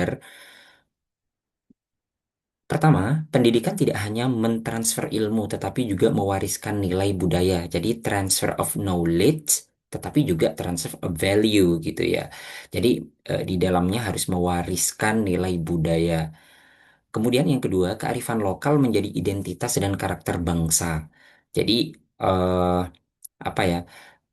belajar. Pertama, pendidikan tidak hanya mentransfer ilmu, tetapi juga mewariskan nilai budaya. Jadi transfer of knowledge, tetapi juga transfer of value gitu ya. Jadi di dalamnya harus mewariskan nilai budaya. Kemudian yang kedua, kearifan lokal menjadi identitas dan karakter bangsa. Jadi eh, apa ya?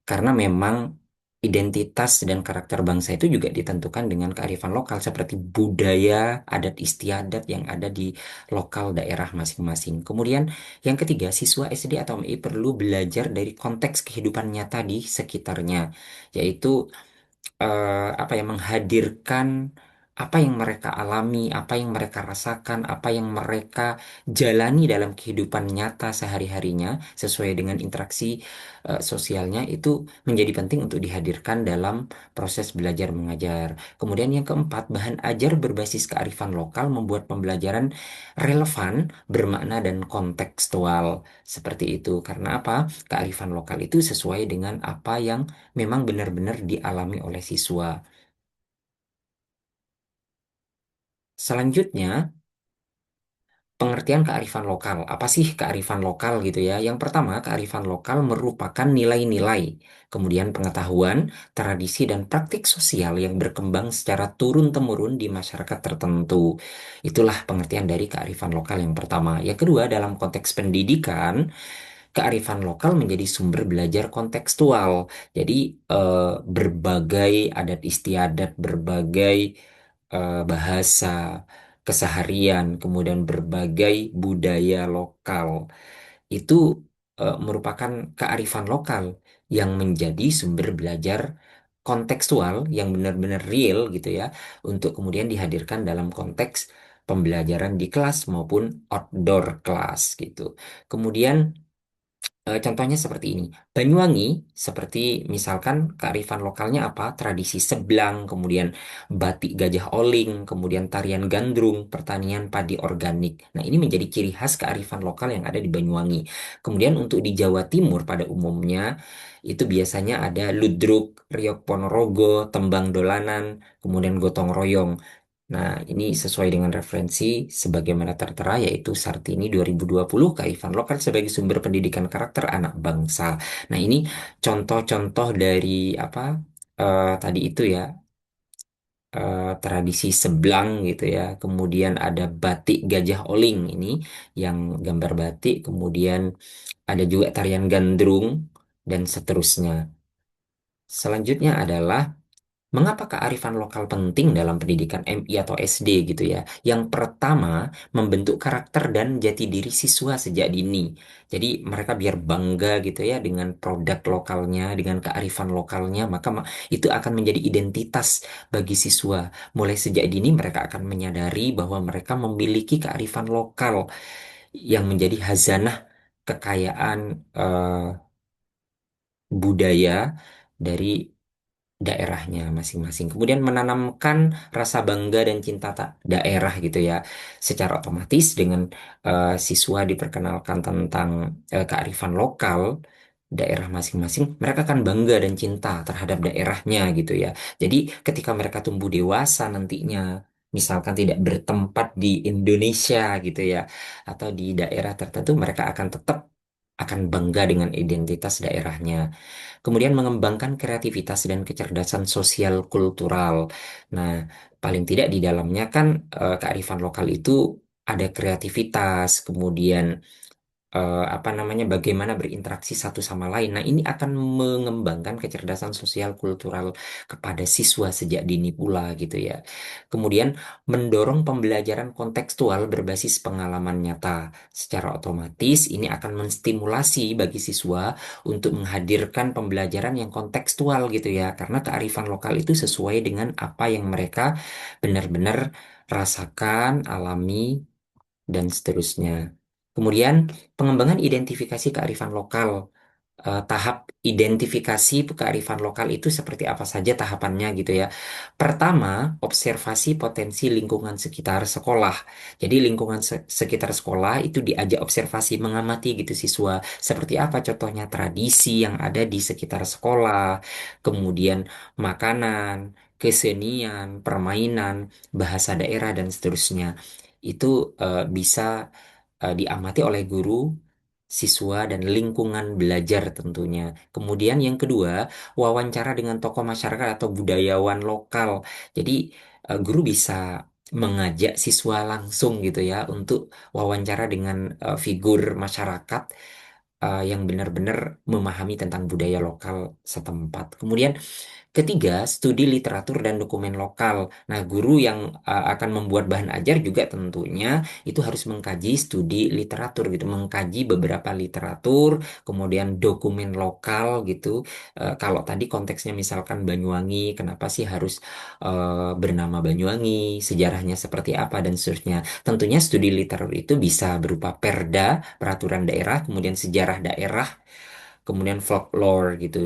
Karena memang identitas dan karakter bangsa itu juga ditentukan dengan kearifan lokal seperti budaya, adat istiadat yang ada di lokal daerah masing-masing. Kemudian yang ketiga, siswa SD atau MI perlu belajar dari konteks kehidupan nyata di sekitarnya, yaitu apa ya, menghadirkan apa yang mereka alami, apa yang mereka rasakan, apa yang mereka jalani dalam kehidupan nyata sehari-harinya sesuai dengan interaksi sosialnya itu menjadi penting untuk dihadirkan dalam proses belajar mengajar. Kemudian yang keempat, bahan ajar berbasis kearifan lokal membuat pembelajaran relevan, bermakna dan kontekstual. Seperti itu. Karena apa? Kearifan lokal itu sesuai dengan apa yang memang benar-benar dialami oleh siswa. Selanjutnya, pengertian kearifan lokal. Apa sih kearifan lokal gitu ya? Yang pertama, kearifan lokal merupakan nilai-nilai, kemudian pengetahuan, tradisi, dan praktik sosial yang berkembang secara turun-temurun di masyarakat tertentu. Itulah pengertian dari kearifan lokal yang pertama. Yang kedua, dalam konteks pendidikan, kearifan lokal menjadi sumber belajar kontekstual. Jadi berbagai adat istiadat, berbagai bahasa keseharian, kemudian berbagai budaya lokal itu merupakan kearifan lokal yang menjadi sumber belajar kontekstual yang benar-benar real gitu ya, untuk kemudian dihadirkan dalam konteks pembelajaran di kelas maupun outdoor kelas gitu. Kemudian contohnya seperti ini. Banyuwangi, seperti misalkan kearifan lokalnya apa? Tradisi seblang, kemudian batik Gajah Oling, kemudian tarian gandrung, pertanian padi organik. Nah, ini menjadi ciri khas kearifan lokal yang ada di Banyuwangi. Kemudian untuk di Jawa Timur pada umumnya, itu biasanya ada ludruk, riok Ponorogo, tembang dolanan, kemudian gotong royong. Nah, ini sesuai dengan referensi sebagaimana tertera yaitu Sartini 2020 kearifan lokal sebagai sumber pendidikan karakter anak bangsa. Nah, ini contoh-contoh dari apa tadi itu ya, tradisi seblang gitu ya. Kemudian ada batik Gajah Oling ini yang gambar batik, kemudian ada juga tarian gandrung dan seterusnya. Selanjutnya adalah mengapa kearifan lokal penting dalam pendidikan MI atau SD gitu ya? Yang pertama, membentuk karakter dan jati diri siswa sejak dini. Jadi mereka biar bangga gitu ya dengan produk lokalnya, dengan kearifan lokalnya, maka itu akan menjadi identitas bagi siswa. Mulai sejak dini mereka akan menyadari bahwa mereka memiliki kearifan lokal yang menjadi hazanah kekayaan budaya dari daerahnya masing-masing. Kemudian menanamkan rasa bangga dan cinta daerah gitu ya. Secara otomatis dengan siswa diperkenalkan tentang kearifan lokal daerah masing-masing, mereka akan bangga dan cinta terhadap daerahnya gitu ya. Jadi ketika mereka tumbuh dewasa nantinya, misalkan tidak bertempat di Indonesia gitu ya, atau di daerah tertentu, mereka akan tetap akan bangga dengan identitas daerahnya. Kemudian mengembangkan kreativitas dan kecerdasan sosial kultural. Nah, paling tidak di dalamnya kan kearifan lokal itu ada kreativitas, kemudian apa namanya, bagaimana berinteraksi satu sama lain. Nah, ini akan mengembangkan kecerdasan sosial kultural kepada siswa sejak dini pula gitu ya. Kemudian mendorong pembelajaran kontekstual berbasis pengalaman nyata. Secara otomatis ini akan menstimulasi bagi siswa untuk menghadirkan pembelajaran yang kontekstual gitu ya, karena kearifan lokal itu sesuai dengan apa yang mereka benar-benar rasakan, alami, dan seterusnya. Kemudian, pengembangan identifikasi kearifan lokal. Tahap identifikasi kearifan lokal itu seperti apa saja tahapannya gitu ya. Pertama, observasi potensi lingkungan sekitar sekolah. Jadi lingkungan sekitar sekolah itu diajak observasi, mengamati gitu siswa. Seperti apa contohnya tradisi yang ada di sekitar sekolah, kemudian makanan, kesenian, permainan, bahasa daerah dan seterusnya. Itu bisa diamati oleh guru, siswa dan lingkungan belajar tentunya. Kemudian yang kedua, wawancara dengan tokoh masyarakat atau budayawan lokal. Jadi guru bisa mengajak siswa langsung gitu ya untuk wawancara dengan figur masyarakat yang benar-benar memahami tentang budaya lokal setempat. Kemudian ketiga, studi literatur dan dokumen lokal. Nah, guru yang akan membuat bahan ajar juga tentunya itu harus mengkaji studi literatur gitu, mengkaji beberapa literatur, kemudian dokumen lokal gitu. Kalau tadi konteksnya misalkan Banyuwangi, kenapa sih harus bernama Banyuwangi, sejarahnya seperti apa dan seterusnya. Tentunya studi literatur itu bisa berupa perda, peraturan daerah, kemudian sejarah daerah, kemudian folklore gitu.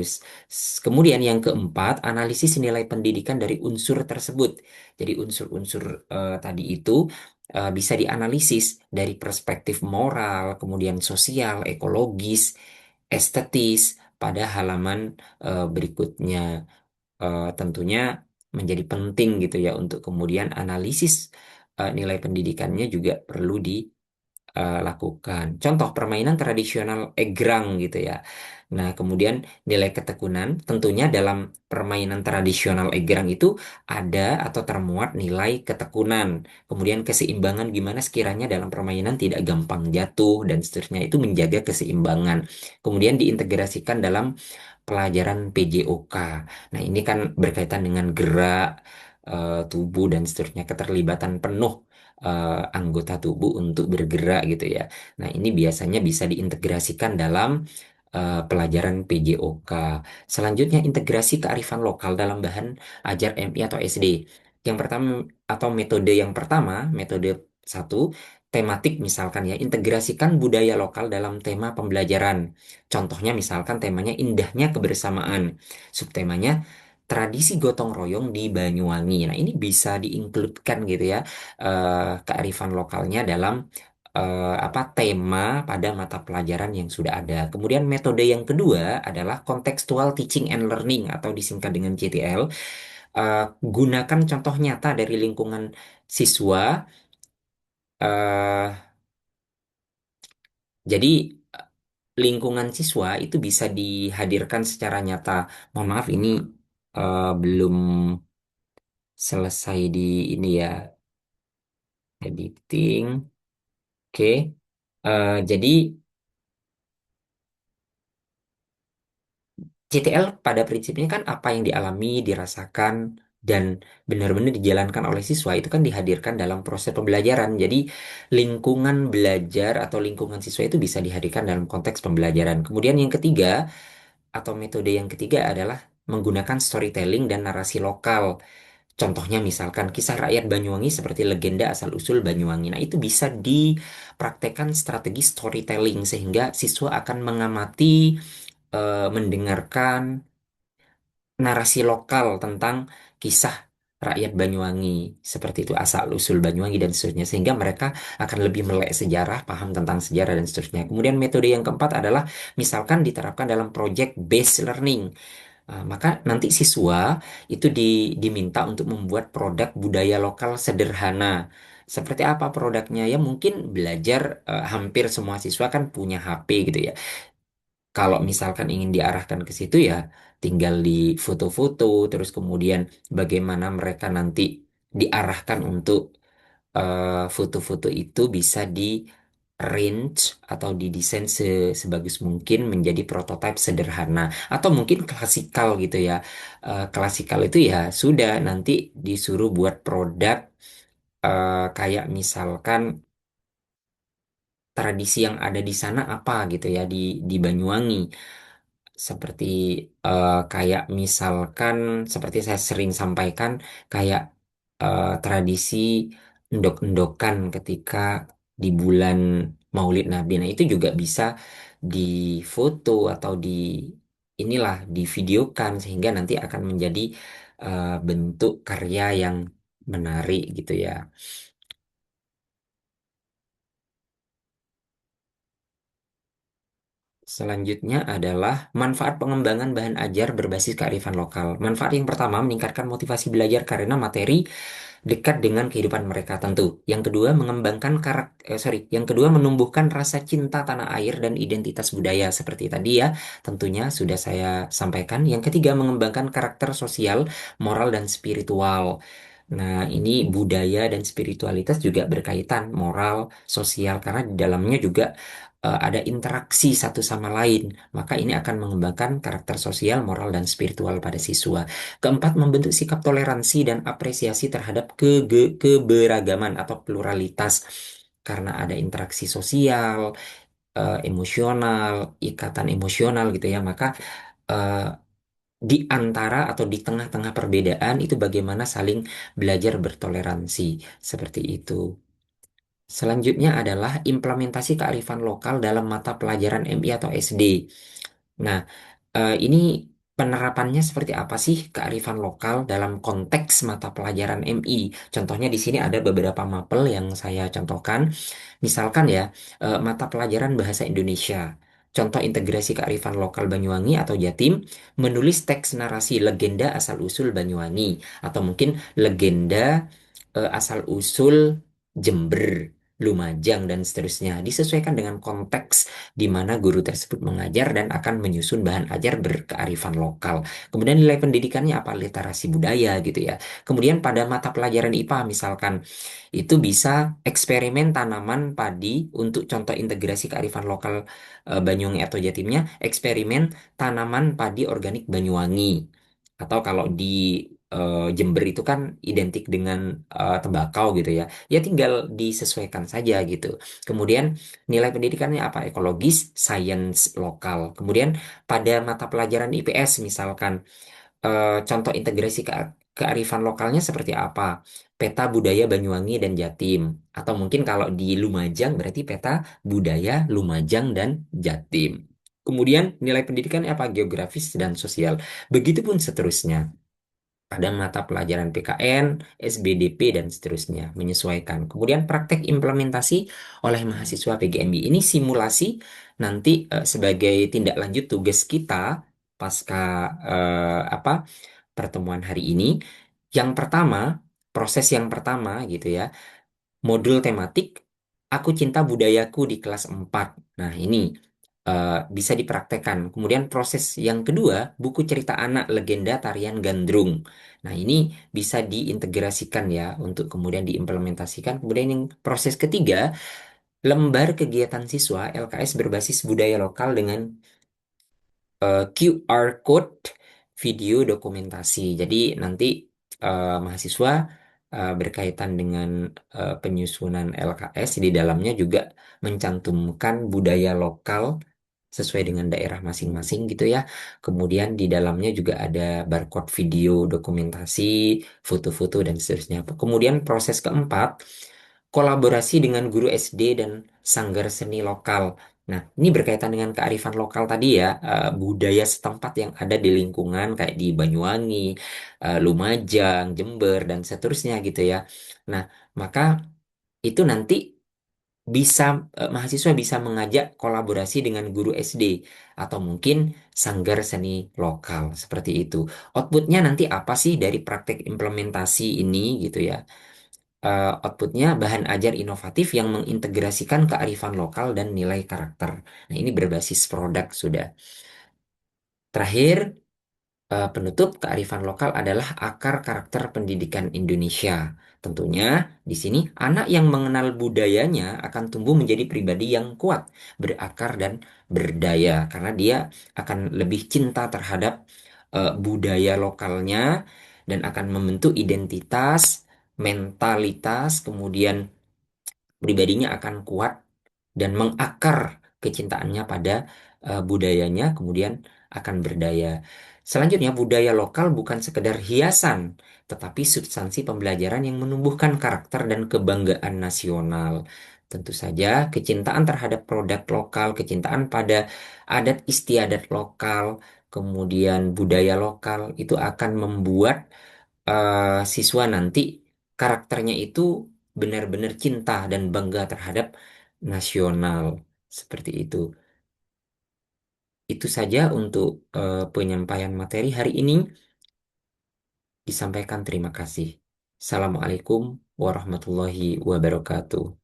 Kemudian yang keempat, analisis nilai pendidikan dari unsur tersebut. Jadi unsur-unsur tadi itu bisa dianalisis dari perspektif moral, kemudian sosial, ekologis, estetis pada halaman berikutnya. Tentunya menjadi penting gitu ya untuk kemudian analisis nilai pendidikannya juga perlu lakukan. Contoh permainan tradisional egrang gitu ya. Nah, kemudian nilai ketekunan tentunya dalam permainan tradisional egrang itu ada atau termuat nilai ketekunan. Kemudian keseimbangan gimana sekiranya dalam permainan tidak gampang jatuh dan seterusnya itu menjaga keseimbangan. Kemudian diintegrasikan dalam pelajaran PJOK. Nah, ini kan berkaitan dengan gerak tubuh dan seterusnya, keterlibatan penuh anggota tubuh untuk bergerak gitu ya. Nah, ini biasanya bisa diintegrasikan dalam pelajaran PJOK. Selanjutnya, integrasi kearifan lokal dalam bahan ajar MI atau SD. Yang pertama atau metode yang pertama, metode satu, tematik misalkan ya, integrasikan budaya lokal dalam tema pembelajaran. Contohnya misalkan temanya indahnya kebersamaan. Subtemanya tradisi gotong royong di Banyuwangi. Nah, ini bisa diinkludkan gitu ya kearifan lokalnya dalam apa tema pada mata pelajaran yang sudah ada. Kemudian metode yang kedua adalah contextual teaching and learning atau disingkat dengan CTL. Gunakan contoh nyata dari lingkungan siswa. eh jadi lingkungan siswa itu bisa dihadirkan secara nyata. Mohon maaf ini belum selesai di ini ya editing. Oke. Jadi CTL pada prinsipnya kan apa yang dialami, dirasakan, dan benar-benar dijalankan oleh siswa itu kan dihadirkan dalam proses pembelajaran. Jadi lingkungan belajar atau lingkungan siswa itu bisa dihadirkan dalam konteks pembelajaran. Kemudian yang ketiga atau metode yang ketiga adalah menggunakan storytelling dan narasi lokal. Contohnya misalkan kisah rakyat Banyuwangi seperti legenda asal-usul Banyuwangi. Nah, itu bisa dipraktekkan strategi storytelling sehingga siswa akan mengamati, mendengarkan narasi lokal tentang kisah rakyat Banyuwangi seperti itu asal-usul Banyuwangi dan seterusnya sehingga mereka akan lebih melek sejarah, paham tentang sejarah dan seterusnya. Kemudian metode yang keempat adalah misalkan diterapkan dalam project based learning. Maka nanti siswa itu diminta untuk membuat produk budaya lokal sederhana. Seperti apa produknya? Ya mungkin belajar hampir semua siswa kan punya HP gitu ya. Kalau misalkan ingin diarahkan ke situ ya tinggal di foto-foto, terus kemudian bagaimana mereka nanti diarahkan untuk foto-foto itu bisa di range atau didesain sebagus mungkin menjadi prototipe sederhana atau mungkin klasikal gitu ya. Klasikal itu ya sudah nanti disuruh buat produk kayak misalkan tradisi yang ada di sana apa gitu ya di Banyuwangi. Seperti kayak misalkan seperti saya sering sampaikan kayak tradisi endok-endokan ketika di bulan Maulid Nabi. Nah, itu juga bisa difoto atau inilah divideokan sehingga nanti akan menjadi bentuk karya yang menarik gitu ya. Selanjutnya adalah manfaat pengembangan bahan ajar berbasis kearifan lokal. Manfaat yang pertama, meningkatkan motivasi belajar karena materi dekat dengan kehidupan mereka tentu. Yang kedua, yang kedua menumbuhkan rasa cinta tanah air dan identitas budaya seperti tadi ya, tentunya sudah saya sampaikan. Yang ketiga, mengembangkan karakter sosial, moral dan spiritual. Nah, ini budaya dan spiritualitas juga berkaitan moral, sosial karena di dalamnya juga ada interaksi satu sama lain. Maka ini akan mengembangkan karakter sosial, moral dan spiritual pada siswa. Keempat, membentuk sikap toleransi dan apresiasi terhadap keberagaman atau pluralitas. Karena ada interaksi sosial, emosional, ikatan emosional gitu ya, maka eh, di antara atau di tengah-tengah perbedaan itu bagaimana saling belajar bertoleransi seperti itu. Selanjutnya adalah implementasi kearifan lokal dalam mata pelajaran MI atau SD. Nah, ini penerapannya seperti apa sih kearifan lokal dalam konteks mata pelajaran MI? Contohnya di sini ada beberapa mapel yang saya contohkan. Misalkan ya, mata pelajaran bahasa Indonesia. Contoh integrasi kearifan lokal Banyuwangi atau Jatim, menulis teks narasi legenda asal-usul Banyuwangi, atau mungkin legenda asal-usul Jember, Lumajang, dan seterusnya. Disesuaikan dengan konteks di mana guru tersebut mengajar dan akan menyusun bahan ajar berkearifan lokal. Kemudian nilai pendidikannya apa? Literasi budaya gitu ya. Kemudian pada mata pelajaran IPA misalkan, itu bisa eksperimen tanaman padi untuk contoh integrasi kearifan lokal Banyuwangi atau Jatimnya, eksperimen tanaman padi organik Banyuwangi. Atau kalau di Jember itu kan identik dengan tembakau gitu ya. Ya tinggal disesuaikan saja gitu. Kemudian nilai pendidikannya apa? Ekologis, sains lokal. Kemudian pada mata pelajaran IPS misalkan, contoh integrasi kearifan lokalnya seperti apa? Peta budaya Banyuwangi dan Jatim. Atau mungkin kalau di Lumajang berarti peta budaya Lumajang dan Jatim. Kemudian nilai pendidikannya apa? Geografis dan sosial. Begitupun seterusnya. Ada mata pelajaran PKN, SBDP, dan seterusnya, menyesuaikan. Kemudian praktek implementasi oleh mahasiswa PGMB. Ini simulasi nanti sebagai tindak lanjut tugas kita pasca apa pertemuan hari ini. Yang pertama, proses yang pertama gitu ya, modul tematik Aku Cinta Budayaku di kelas 4. Nah, ini bisa dipraktekkan. Kemudian proses yang kedua, buku cerita anak legenda tarian gandrung. Nah, ini bisa diintegrasikan ya untuk kemudian diimplementasikan. Kemudian yang proses ketiga, lembar kegiatan siswa LKS berbasis budaya lokal dengan QR code video dokumentasi. Jadi nanti mahasiswa berkaitan dengan penyusunan LKS di dalamnya juga mencantumkan budaya lokal sesuai dengan daerah masing-masing gitu ya. Kemudian di dalamnya juga ada barcode video dokumentasi, foto-foto dan seterusnya. Kemudian proses keempat, kolaborasi dengan guru SD dan sanggar seni lokal. Nah, ini berkaitan dengan kearifan lokal tadi ya, budaya setempat yang ada di lingkungan kayak di Banyuwangi, Lumajang, Jember, dan seterusnya gitu ya. Nah, maka itu nanti bisa mahasiswa bisa mengajak kolaborasi dengan guru SD atau mungkin sanggar seni lokal seperti itu. Outputnya nanti apa sih dari praktek implementasi ini gitu ya? Outputnya bahan ajar inovatif yang mengintegrasikan kearifan lokal dan nilai karakter. Nah, ini berbasis produk sudah. Terakhir, penutup kearifan lokal adalah akar karakter pendidikan Indonesia. Tentunya di sini anak yang mengenal budayanya akan tumbuh menjadi pribadi yang kuat, berakar dan berdaya karena dia akan lebih cinta terhadap budaya lokalnya dan akan membentuk identitas, mentalitas, kemudian pribadinya akan kuat dan mengakar kecintaannya pada budayanya, kemudian akan berdaya. Selanjutnya, budaya lokal bukan sekedar hiasan, tetapi substansi pembelajaran yang menumbuhkan karakter dan kebanggaan nasional. Tentu saja, kecintaan terhadap produk lokal, kecintaan pada adat istiadat lokal, kemudian budaya lokal, itu akan membuat siswa nanti karakternya itu benar-benar cinta dan bangga terhadap nasional seperti itu. Itu saja untuk penyampaian materi hari ini. Disampaikan terima kasih. Assalamualaikum warahmatullahi wabarakatuh.